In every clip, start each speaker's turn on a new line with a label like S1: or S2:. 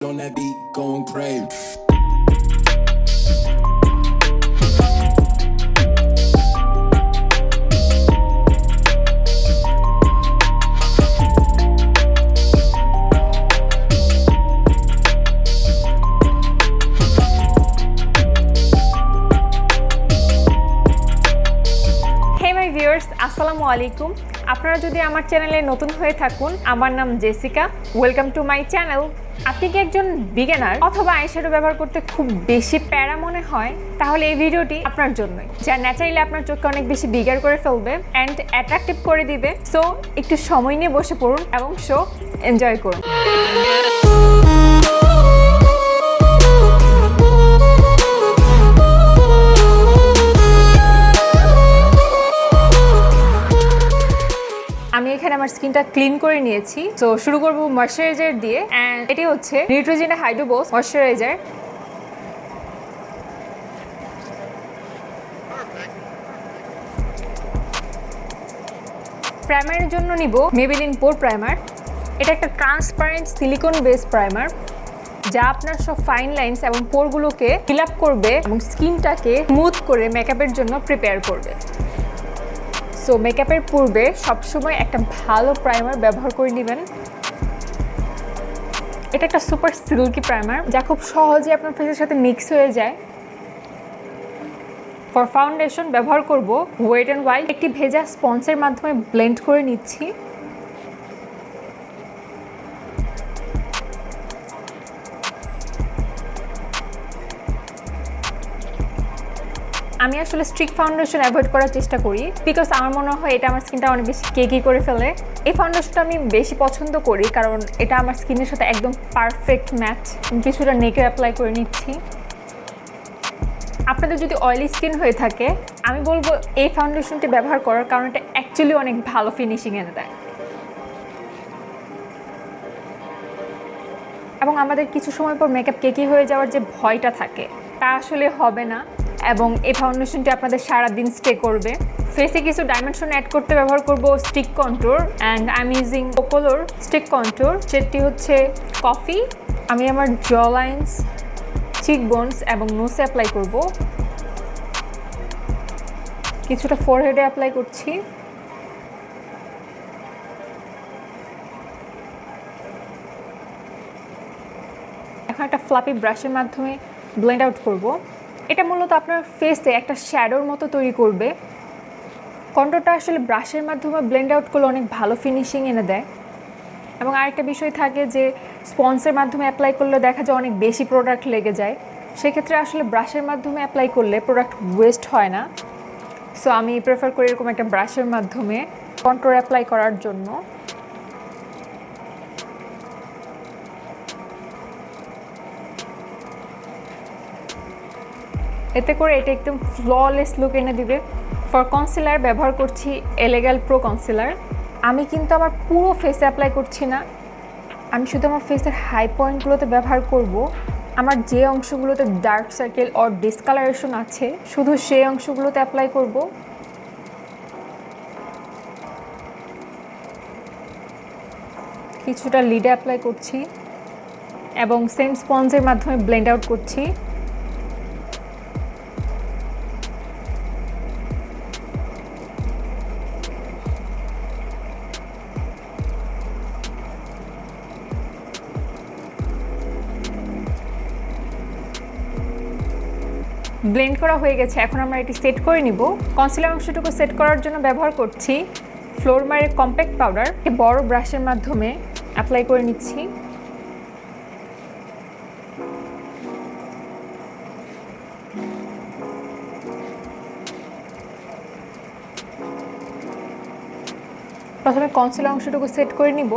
S1: On that beat, going crazy.
S2: Hey my viewers, আসসালামু আলাইকুম। আপনারা যদি আমার চ্যানেলে নতুন হয়ে থাকুন, আমার নাম Jessica. Welcome to my channel. আপনি কি একজন বিগিনার অথবা আইশ্যাডো ব্যবহার করতে খুব বেশি প্যারা মনে হয়, তাহলে এই ভিডিওটি আপনার জন্যই, যা ন্যাচারালি আপনার চোখকে অনেক বেশি বিগার করে ফেলবে অ্যান্ড অ্যাট্রাকটিভ করে দিবে। সো একটু সময় নিয়ে বসে পড়ুন এবং শো এনজয় করুন। আমি এখানে আমার স্কিনটা ক্লিন করে নিয়েছি। তো শুরু করব ময়শ্চারাইজার দিয়ে, এন্ড এটি হচ্ছে নিউট্রিজিনা হাইড্রোবোস ময়শ্চারাইজার। প্রাইমারের জন্য নিব মেবেলিন পোর প্রাইমার। এটা একটা ট্রান্সপারেন্ট সিলিকন বেস প্রাইমার, যা আপনার সব ফাইন লাইনস এবং পোরগুলোকে ফিল আপ করবে এবং স্কিনটাকে স্মুথ করে মেকআপের জন্য প্রিপেয়ার করবে। সো মেকআপের পূর্বে সবসময় একটা ভালো প্রাইমার ব্যবহার করে নেবেন। এটা একটা সুপার সিল্কি প্রাইমার, যা খুব সহজে আপনার ফেসের সাথে মিক্স হয়ে যায়। ফর ফাউন্ডেশন ব্যবহার করব ওয়েট অ্যান্ড ওয়াইল্ড। একটি ভেজা স্পঞ্জের মাধ্যমে ব্লেন্ড করে নিচ্ছি। আমি আসলে স্ট্রিক ফাউন্ডেশন অ্যাভয়েড করার চেষ্টা করি, বিকজ আমার মনে হয় এটা আমার স্কিনটা অনেক বেশি কেকি করে ফেলে। এই ফাউন্ডেশনটা আমি বেশি পছন্দ করি কারণ এটা আমার স্কিনের সাথে একদম পারফেক্ট ম্যাচ। কিছুটা নেকে অ্যাপ্লাই করে নিচ্ছি। আপনাদের যদি অয়েলি স্কিন হয়ে থাকে, আমি বলবো এই ফাউন্ডেশনটি ব্যবহার করার কারণ এটা অ্যাকচুয়ালি অনেক ভালো ফিনিশিং এনে দেয়। এবং আমাদের কিছু সময় পর মেকআপ কেকি হয়ে যাওয়ার যে ভয়টা থাকে, তা আসলে হবে না। এবং এই ফাউন্ডেশনটি আপনাদের সারাদিন স্টে করবে। ফেসে কিছু ডাইমেনশন অ্যাড করতে ব্যবহার করব stick contour, and I am using Focallure stick contour. যেটি হচ্ছে কফি। আমি আমার জ লাইন্স, চিক বোনস এবং নোসে অ্যাপ্লাই করব। কিছুটা ফোরহেডে অ্যাপ্লাই করছি। এখন একটা ফ্লাপি ব্রাশের মাধ্যমে ব্লেন্ড আউট করব। এটা মূলত আপনার ফেসে একটা শ্যাডোর মতো তৈরি করবে। কন্ট্যুরটা আসলে ব্রাশের মাধ্যমে ব্লেন্ড আউট করলে অনেক ভালো ফিনিশিং এনে দেয়। এবং আরেকটা বিষয় থাকে যে স্পঞ্জের মাধ্যমে অ্যাপ্লাই করলে দেখা যায় অনেক বেশি প্রোডাক্ট লেগে যায়। সেক্ষেত্রে আসলে ব্রাশের মাধ্যমে অ্যাপ্লাই করলে প্রোডাক্ট ওয়েস্ট হয় না। সো আমি প্রেফার করি এরকম একটা ব্রাশের মাধ্যমে কন্ট্যুর অ্যাপ্লাই করার জন্য। এতে করে এটা একদম ফ্ললেস লুক এনে দিবে। ফর কনসিলার ব্যবহার করছি এলেগাল প্রো কনসিলার। আমি কিন্তু আমার পুরো ফেসে অ্যাপ্লাই করছি না, আমি শুধু আমার ফেসের হাই পয়েন্টগুলোতে ব্যবহার করব। আমার যে অংশগুলোতে ডার্ক সার্কেল অর ডিসকালারেশন আছে, শুধু সেই অংশগুলোতে অ্যাপ্লাই করব। কিছুটা লিডে অ্যাপ্লাই করছি এবং সেম স্পঞ্জের মাধ্যমে ব্লেন্ড আউট করছি। ব্লেন্ড করা হয়ে গেছে, এখন আমরা এটি সেট করে নিব। কনসিলার অংশটুকু সেট করার জন্য ব্যবহার করছি ফ্লোরমারের কম্প্যাক্ট পাউডার। বড় ব্রাশের মাধ্যমে অ্যাপ্লাই করে নিচ্ছি। প্রথমে কনসিলার অংশটুকু সেট করে নিব।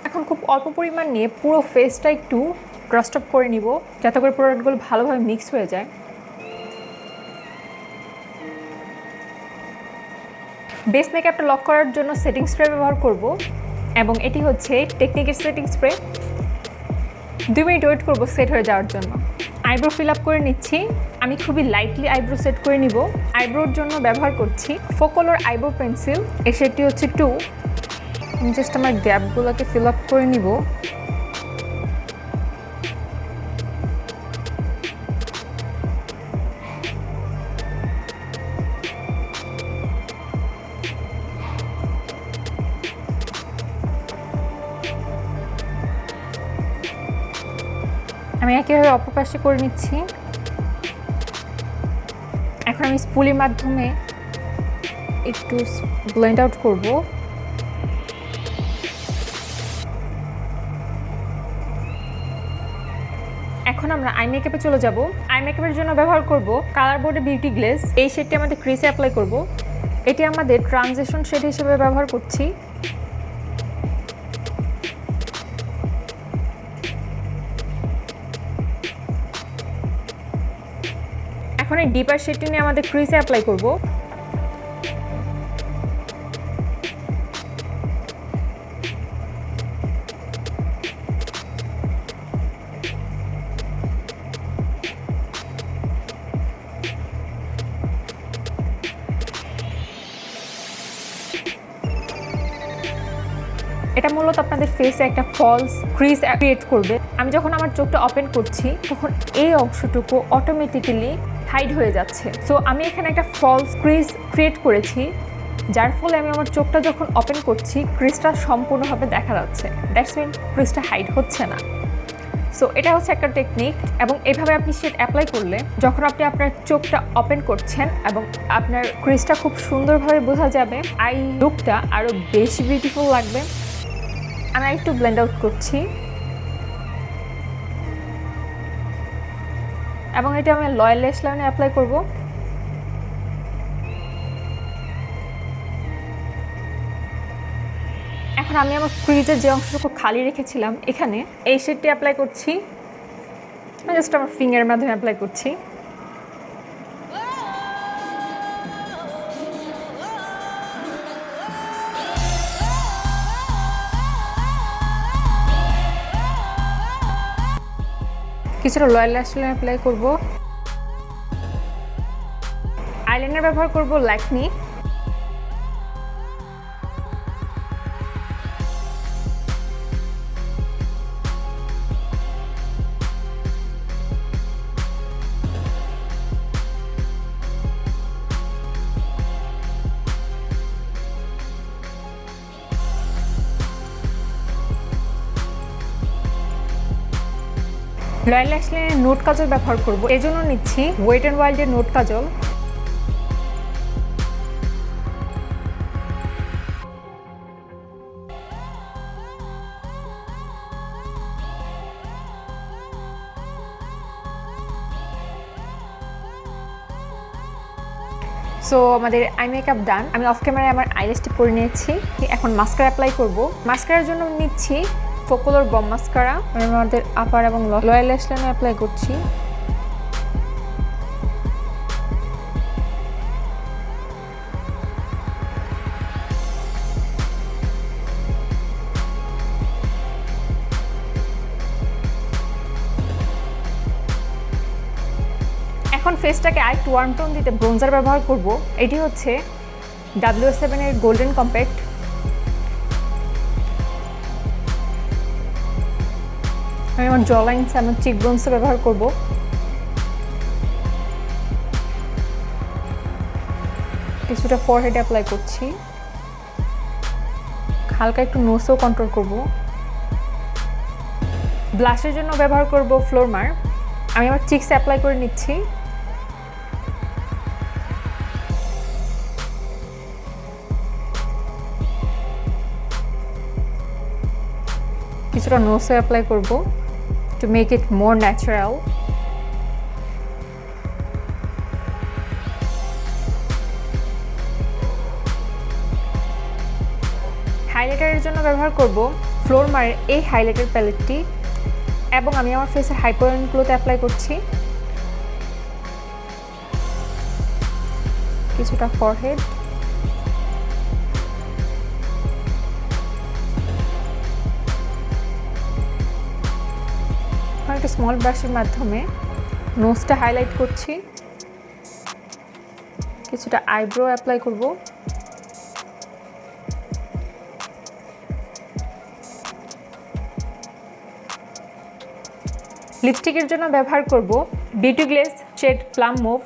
S2: এখন খুব অল্প পরিমাণ নিয়ে পুরো ফেসটা একটু ক্রাস্ট আপ করে নিব, যাতে করে প্রোডাক্টগুলো ভালোভাবে মিক্স হয়ে যায়। বেস মেকআপটা লক করার জন্য সেটিং স্প্রে ব্যবহার করব, এবং এটি হচ্ছে টেকনিকের সেটিং স্প্রে। 2 মিনিট ওয়েট করব সেট হয়ে যাওয়ার জন্য। আইব্রো ফিল আপ করে নিচ্ছি। আমি খুবই লাইটলি আইব্রো সেট করে নিব। আইব্রোর জন্য ব্যবহার করছি Focallure আইব্রো পেন্সিল, এর শেডটি হচ্ছে 2। আমি জাস্ট আমার গ্যাপগুলোকে ফিল আপ করে নিব। আমি একইভাবে অপর পাশে করে নিচ্ছি। এখন আমি স্পুলের মাধ্যমে একটু ব্লেন্ড আউট করব। এখন আমরা আই মেকআপে চলে যাব। আই মেকআপের জন্য ব্যবহার করব কালার বোর্ডে বিউটি গ্লেজ। এই শেডটি আমাদের ক্রিসে অ্যাপ্লাই করব। এটি আমাদের ট্রানজিশন শেড হিসেবে ব্যবহার করছি। এখন এই ডিপার শেডটি নিয়ে আমাদের ক্রিসে অ্যাপ্লাই করব। এটা মূলত আপনাদের ফেসে একটা ফলস ক্রিজ ক্রিয়েট করবে। আমি যখন আমার চোখটা ওপেন করছি তখন এই অংশটুকু অটোমেটিক্যালি হাইড হয়ে যাচ্ছে। সো আমি এখানে একটা ফলস ক্রিজ ক্রিয়েট করেছি, যার ফলে আমি আমার চোখটা যখন ওপেন করছি ক্রিজটা সম্পূর্ণভাবে দেখা যাচ্ছে। দ্যাটস মিন ক্রিজটা হাইড হচ্ছে না। সো এটা হচ্ছে একটা টেকনিক, এবং এইভাবে আপনি শেড অ্যাপ্লাই করলে যখন আপনি আপনার চোখটা ওপেন করছেন এবং আপনার ক্রিজটা খুব সুন্দরভাবে বোঝা যাবে, আই লুকটা আরও বেশি বিউটিফুল লাগবে। আমি একটু ব্লেন্ড আউট করছি এবং এটা আমি লয়াল ল্যাশ লাইনে অ্যাপ্লাই করব। এখন আমি আমার ক্রিজের যে অংশটুকু খালি রেখেছিলাম এখানে এই শেডটি অ্যাপ্লাই করছি। আমি জাস্ট আমার ফিঙ্গারের মাধ্যমে অ্যাপ্লাই করছি। কিছুটা লয়াল ল্যাশ লাইন অ্যাপ্লাই করব। আইলাইনার ব্যবহার করব ল্যাকমি। লয়াল ল্যাশ লাইনে নোট কাজল ব্যবহার করব, এজন্য নিচ্ছি ওয়েট অ্যান্ড ওয়াইল্ডের নোট কাজল। সো আমাদের আই মেকআপ ডান। আমি অফ ক্যামেরায় আমার আইল্যাশটি পরে নিয়েছি। এখন মাস্কারা অ্যাপ্লাই করব। মাস্কারার জন্য নিচ্ছি Focallure বম মাস্কারা। আমি আমাদের আপার এবং লয়াল ল্যাশ লাইনে অ্যাপ্লাই করছি। এখন ফেসটাকে আরেকটু ওয়ার্ম টোন দিতে ব্রোঞ্জার ব্যবহার করব। এটি হচ্ছে W7 এর গোল্ডেন কম্প্যাক্ট। আমি আমার জ লাইনস এবং চিক বোনসে ব্যবহার করব। কিছুটা ফরহেড অ্যাপ্লাই করছি। হালকা একটু নোসও কন্ট্রোল করব। ব্লাশের জন্য ব্যবহার করব ফ্লোরমার। আমি আমার চিক্স অ্যাপ্লাই করে নিচ্ছি। কিছুটা নোসে অ্যাপ্লাই করব to make it more natural. হাইলাইটারের জন্য ব্যবহার করব ফ্লোরমারের এই হাইলাইটার প্যালেটটি, এবং আমি আমার ফেসের হাই পয়েন্টগুলোতে অ্যাপ্লাই করছি। কিছুটা ফরহেড, একটা স্মল ব্রাশের মাধ্যমে নোজটা হাইলাইট করছি, কিছুটা আইব্রো অ্যাপ্লাই করব। লিপস্টিকের জন্য ব্যবহার করব beauty glaze shade plum mauve.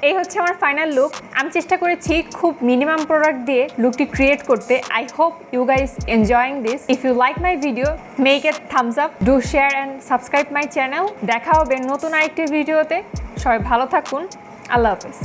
S2: এই হচ্ছে আমার ফাইনাল লুক। আমি চেষ্টা করেছি খুব মিনিমাম প্রোডাক্ট দিয়ে লুকটি ক্রিয়েট করতে। I hope you guys enjoying this. If you like my video make a thumbs up, do share and subscribe my channel. দেখা হবে নতুন আরেকটি ভিডিওতে। সবাই ভালো থাকুন। আল্লাহ হাফেজ।